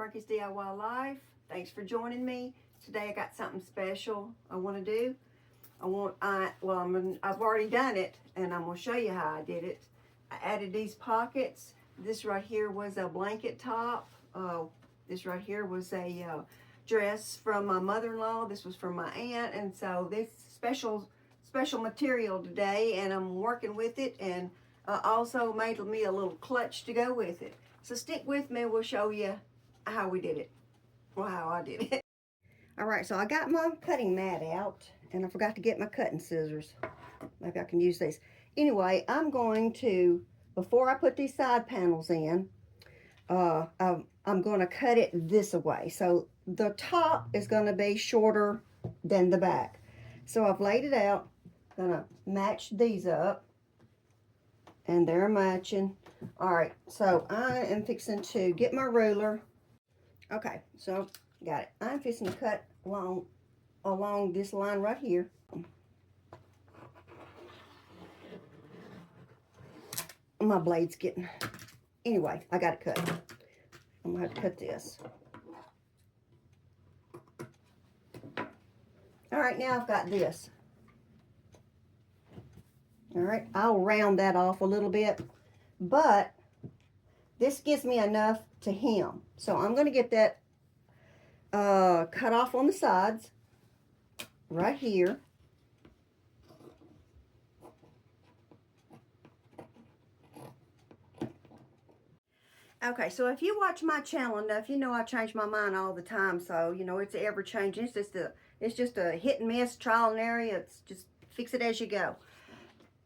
Frankie's DIY Life. Thanks for joining me. Today I got something special I want to do. I've already done it, and I'm going to show you how I did it. I added these pockets. This right here was a blanket top. This right here was a dress from my mother-in-law. This was from my aunt, and so this special material today, and I'm working with it, and also made me a little clutch to go with it. So stick with me. We'll show you how we did it. Well, how I did it. All right, so I got my cutting mat out, and I forgot to get my cutting scissors. Maybe I can use these. Anyway, I'm going to, before I put these side panels in, I'm going to cut it this way. So the top is going to be shorter than the back. So I've laid it out. Going to match these up, and they're matching. All right, so I am fixing to get my ruler. Okay, so got it. I'm fixing to cut along this line right here. My blade's getting, anyway, I got it cut. I'm gonna have to cut this. All right, now I've got this. All right, I'll round that off a little bit, but this gives me enough to hem. So I'm going to get that cut off on the sides right here. Okay, so if you watch my channel enough, you know I change my mind all the time. So, you know, it's ever changing. It's just a hit and miss, trial and error. It's just fix it as you go.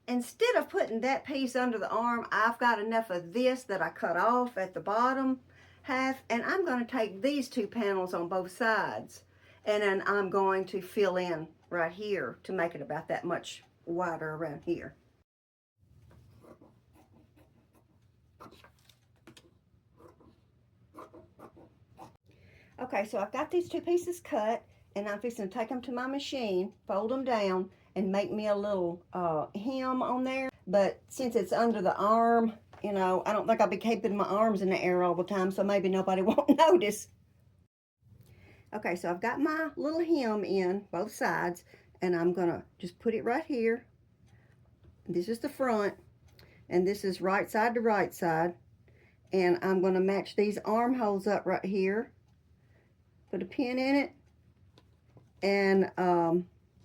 Instead of putting that piece under the arm, I've got enough of this that I cut off at the bottom half, and I'm going to take these two panels on both sides, and then I'm going to fill in right here to make it about that much wider around here. Okay, so I've got these two pieces cut, and I'm fixing to take them to my machine, fold them down, and make me a little hem on there. But since it's under the arm, you know, I don't think I'll be keeping my arms in the air all the time, so maybe nobody won't notice. Okay, so I've got my little hem in both sides, and I'm gonna just put it right here. This is the front, and this is right side to right side. And I'm gonna match these armholes up right here. Put a pin in it, and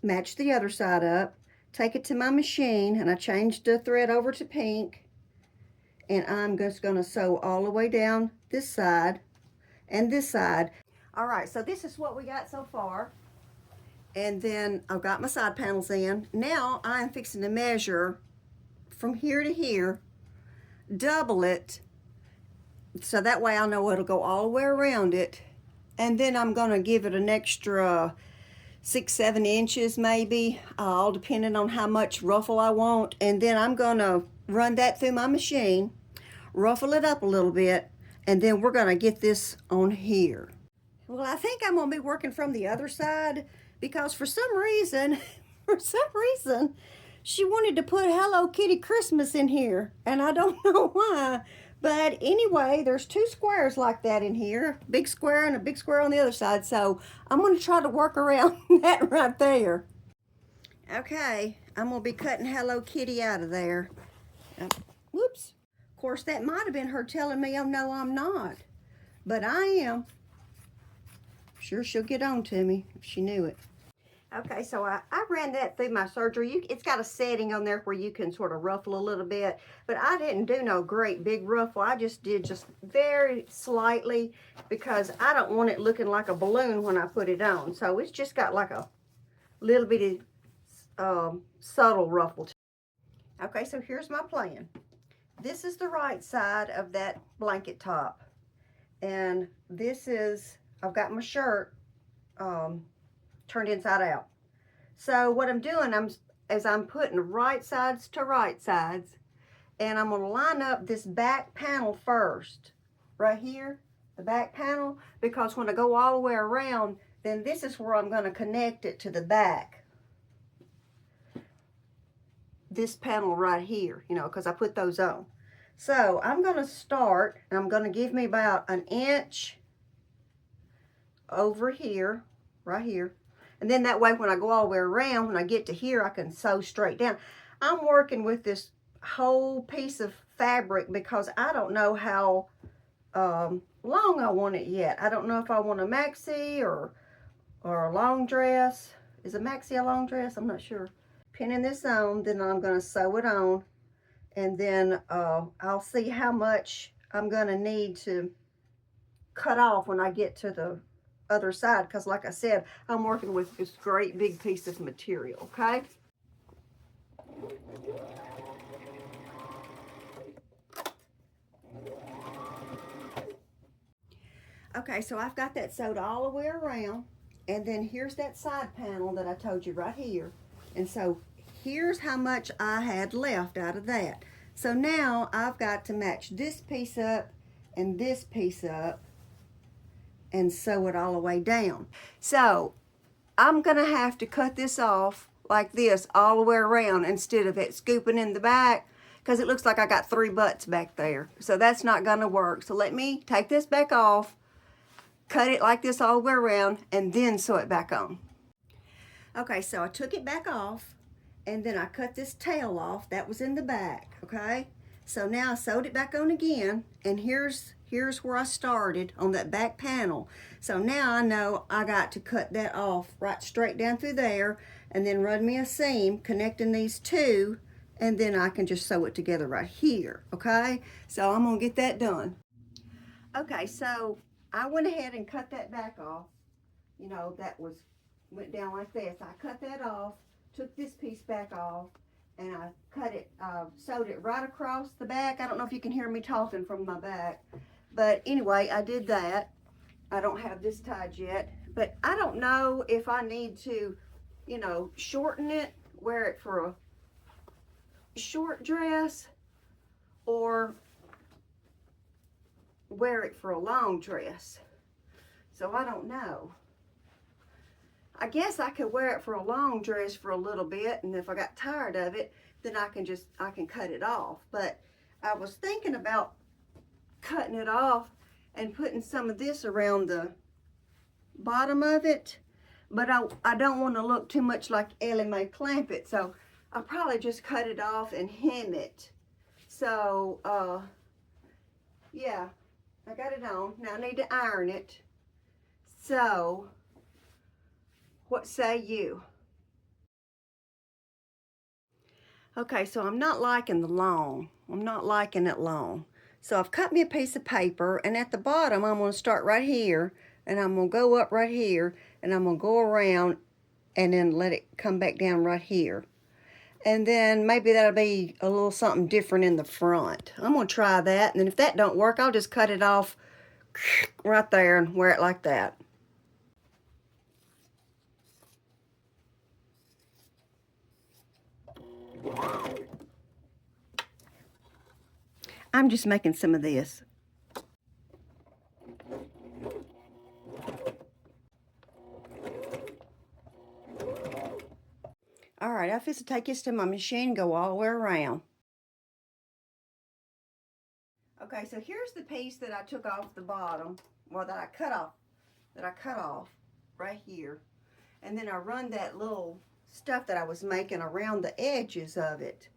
match the other side up, take it to my machine, and I changed the thread over to pink, and I'm just going to sew all the way down this side and this side. All right, so this is what we got so far, and then I've got my side panels in. Now I'm fixing to measure from here to here, double it, so that way I know it'll go all the way around it, and then I'm going to give it an extra 6-7 inches maybe, all depending on how much ruffle I want. And then I'm gonna run that through my machine, ruffle it up a little bit, and then we're gonna get this on here. Well, I think I'm gonna be working from the other side, because for some reason she wanted to put Hello Kitty Christmas in here, and I don't know why. But anyway, there's two squares like that in here, big square and a big square on the other side. So I'm going to try to work around that right there. Okay, I'm going to be cutting Hello Kitty out of there. Whoops. Of course, that might have been her telling me, oh, no, I'm not. But I am. Sure, she'll get on to me if she knew it. Okay, so I ran that through my serger. It's got a setting on there where you can sort of ruffle a little bit, but I didn't do no great big ruffle. I just did just very slightly, because I don't want it looking like a balloon when I put it on. So it's just got like a little bitty subtle ruffle. Okay, so here's my plan. This is the right side of that blanket top, and this is, I've got my shirt turned inside out. So what I'm doing, I'm putting right sides to right sides, and I'm going to line up this back panel first, right here, the back panel, because when I go all the way around, then this is where I'm going to connect it to the back. This panel right here, you know, because I put those on. So I'm going to start, and I'm going to give me about 1 inch over here, right here. And then that way when I go all the way around, when I get to here, I can sew straight down. I'm working with this whole piece of fabric because I don't know how long I want it yet. I don't know if I want a maxi or a long dress. Is a maxi a long dress? I'm not sure. Pinning this on, then I'm going to sew it on, and then I'll see how much I'm going to need to cut off when I get to the other side, because like I said, I'm working with this great big piece of material. Okay, okay, so I've got that sewed all the way around, and then here's that side panel that I told you right here. And so here's how much I had left out of that. So now I've got to match this piece up and this piece up and sew it all the way down. So I'm gonna have to cut this off like this all the way around instead of it scooping in the back, because it looks like I got 3 butts back there. So that's not gonna work. So let me take this back off, cut it like this all the way around, and then sew it back on. Okay, so I took it back off, and then I cut this tail off that was in the back. Okay, so now I sewed it back on again, and here's where I started on that back panel. So now I know I got to cut that off right straight down through there, and then run me a seam connecting these two, and then I can just sew it together right here. Okay, so I'm gonna get that done. Okay, so I went ahead and cut that back off. You know, that went down like this. I cut that off, took this piece back off, and I cut it, sewed it right across the back. I don't know if you can hear me talking from my back, but anyway, I did that. I don't have this tied yet, but I don't know if I need to, you know, shorten it, wear it for a short dress, or wear it for a long dress. So I don't know. I guess I could wear it for a long dress for a little bit, and if I got tired of it, then I can cut it off. But I was thinking about cutting it off and putting some of this around the bottom of it, but I don't want to look too much like Ellie Mae Clampett, so I'll probably just cut it off and hem it. So yeah, I got it on. Now I need to iron it. So what say you? Okay, so I'm not liking the long. I'm not liking it long. So I've cut me a piece of paper, and at the bottom I'm going to start right here, and I'm going to go up right here, and I'm going to go around and then let it come back down right here. And then maybe that'll be a little something different in the front. I'm going to try that, and then if that don't work, I'll just cut it off right there and wear it like that. I'm just making some of this. All right, I fix to take this to my machine and go all the way around. Okay, so here's the piece that I took off the bottom, well, that I cut off right here. And then I run that little stuff that I was making around the edges of it.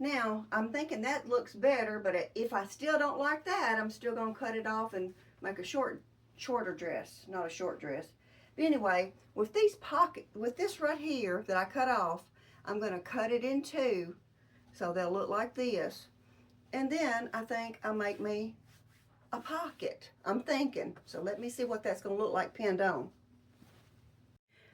Now, I'm thinking that looks better, but if I still don't like that, I'm still going to cut it off and make a shorter dress, not a short dress. But anyway, with this right here that I cut off, I'm going to cut it in two so they'll look like this. And then I think I'll make me a pocket. I'm thinking. So let me see what that's going to look like pinned on.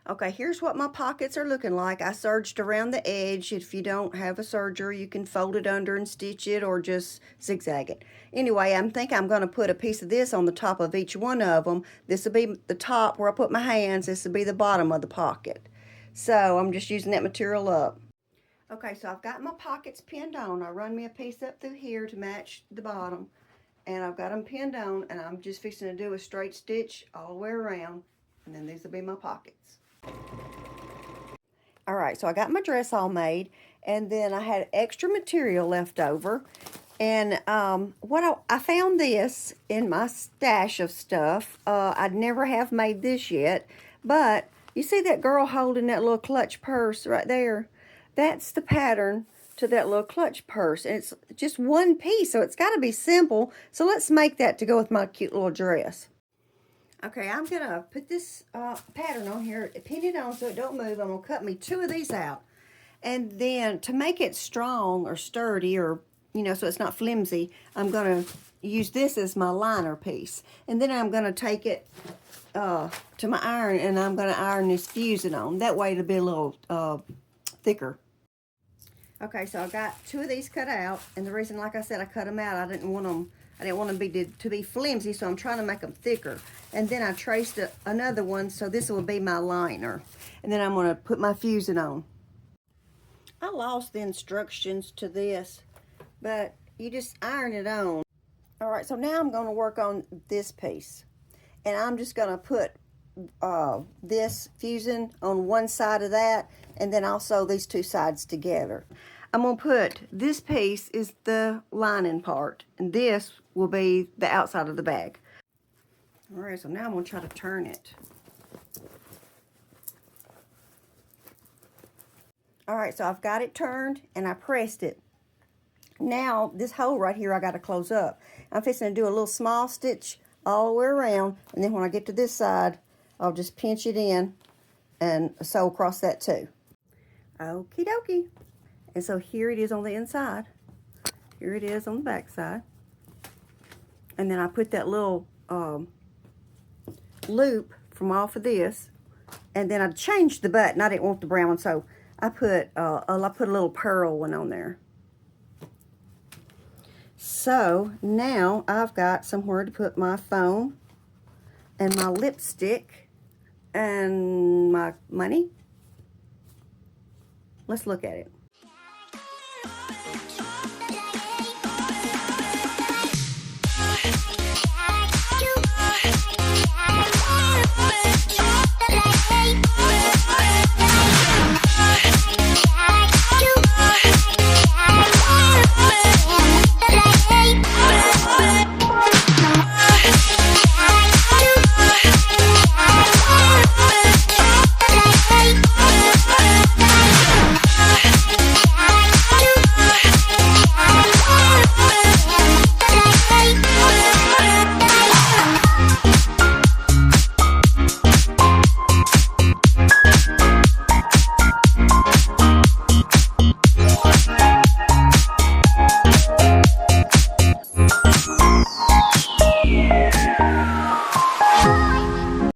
Okay, here's what my pockets are looking like. I serged around the edge. If you don't have a serger, you can fold it under and stitch it or just zigzag it. Anyway, I think I'm going to put a piece of this on the top of each one of them. This will be the top where I put my hands. This will be the bottom of the pocket. So I'm just using that material up. Okay, so I've got my pockets pinned on. I run me a piece up through here to match the bottom. And I've got them pinned on, and I'm just fixing to do a straight stitch all the way around. And then these will be my pockets. All right, so I got my dress all made, and then I had extra material left over, And I found this in my stash of stuff. I'd never have made this yet, but you see that girl holding that little clutch purse right there? That's the pattern to that little clutch purse. And it's just one piece, so it's got to be simple. So let's make that to go with my cute little dress. Okay, I'm going to put this pattern on here, pin it on so it don't move. I'm going to cut me 2 of these out. And then to make it strong or sturdy or, you know, so it's not flimsy, I'm going to use this as my liner piece. And then I'm going to take it to my iron and I'm going to iron this fusing on. That way it'll be a little thicker. Okay, so I got 2 of these cut out. And the reason, like I said, I cut them out, I didn't want them to be flimsy, so I'm trying to make them thicker. And then I traced another one, so this will be my liner. And then I'm going to put my fusing on. I lost the instructions to this, but you just iron it on. All right, so now I'm going to work on this piece. And I'm just going to put this fusing on one side of that, and then also these 2 sides together. I'm going to put, this piece is the lining part, and this will be the outside of the bag. All right, so now I'm going to try to turn it. All right, so I've got it turned, and I pressed it. Now, this hole right here I got to close up. I'm fixing to do a little small stitch all the way around, and then when I get to this side, I'll just pinch it in and sew across that too. Okie dokie. And so here it is on the inside. Here it is on the back side. And then I put that little loop from off of this, and then I changed the button. I didn't want the brown one, so I put a little pearl one on there. So now I've got somewhere to put my foam and my lipstick and my money. Let's look at it.